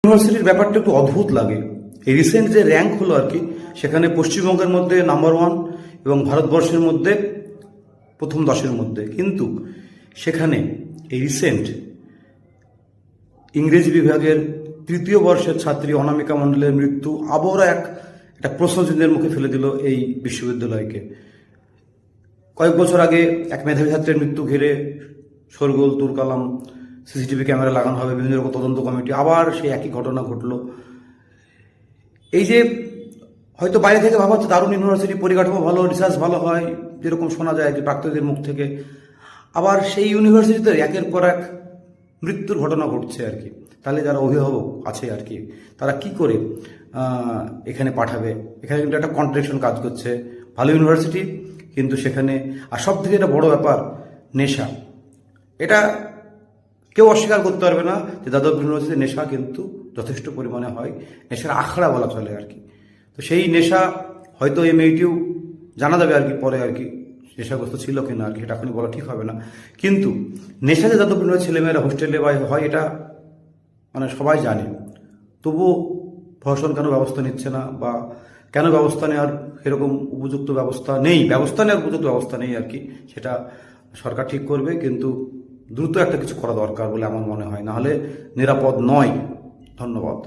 ইউনিভার্সিটির ব্যাপারটা একটু অদ্ভুত লাগে। এই রিসেন্ট যে র্যাঙ্ক হলো আর কি, সেখানে পশ্চিমবঙ্গের মধ্যে নাম্বার 1 এবং ভারতবর্ষের মধ্যে প্রথম 10-এর মধ্যে। কিন্তু সেখানে এই রিসেন্ট ইংরেজি বিভাগের 3য় বর্ষের ছাত্রী অনামিকা মণ্ডলের মৃত্যু আবারও একটা প্রশ্নচিহ্নের মুখে ফেলে দিল এই বিশ্ববিদ্যালয়কে। কয়েক বছর আগে এক মেধাবী ছাত্রের মৃত্যু ঘিরে শোরগোল, তুরকালাম, সিসিটিভি ক্যামেরা লাগানো হবে, বিভিন্ন রকম তদন্ত কমিটি, আবার সেই একই ঘটনা ঘটল। এই যে হয়তো বাইরে থেকে ভাবা হচ্ছে দারুণ ইউনিভার্সিটি, পরিকাঠামো ভালো, রিসার্চ ভালো হয়, যেরকম শোনা যায় আর কি প্রাক্তনীদের মুখ থেকে, আবার সেই ইউনিভার্সিটিতে একের পর এক মৃত্যুর ঘটনা ঘটছে আর কি। তাহলে যারা অভিভাবক আছে আর কি, তারা কি করে এখানে পাঠাবে? এখানে কিন্তু একটা কন্ট্রাডিকশন কাজ করছে। ভালো ইউনিভার্সিটি, কিন্তু সেখানে আর সব থেকে একটা বড় ব্যাপার নেশা। এটা কেউ অস্বীকার করতে পারবে না যে যাদবপুর ইউনিভার্সিটিতে নেশা কিন্তু যথেষ্ট পরিমাণে হয়, নেশার আখড়া বলা চলে আর কি। তো সেই নেশা হয়তো এই মেয়েটিও জানা যাবে আর কি পরে আর কি, নেশাগ্রস্ত ছিল কিনা আর কি, এটা এখনই বলা ঠিক হবে না। কিন্তু নেশা যে যাদবপুর ইউনিভার্সিটির ছেলেমেয়েরা হোস্টেলে বা হয়, এটা মানে সবাই জানে। তবুও প্রশাসন কেন ব্যবস্থা নিচ্ছে না, বা কেন ব্যবস্থা নেওয়ার এরকম উপযুক্ত ব্যবস্থা নেই, ব্যবস্থা নেওয়ার উপযুক্ত ব্যবস্থা নেই আর কি, সেটা সরকার ঠিক করবে। কিন্তু দ্রুত একটা কিছু করা দরকার বলে আমার মনে হয়, নাহলে নিরাপদ নয়। ধন্যবাদ।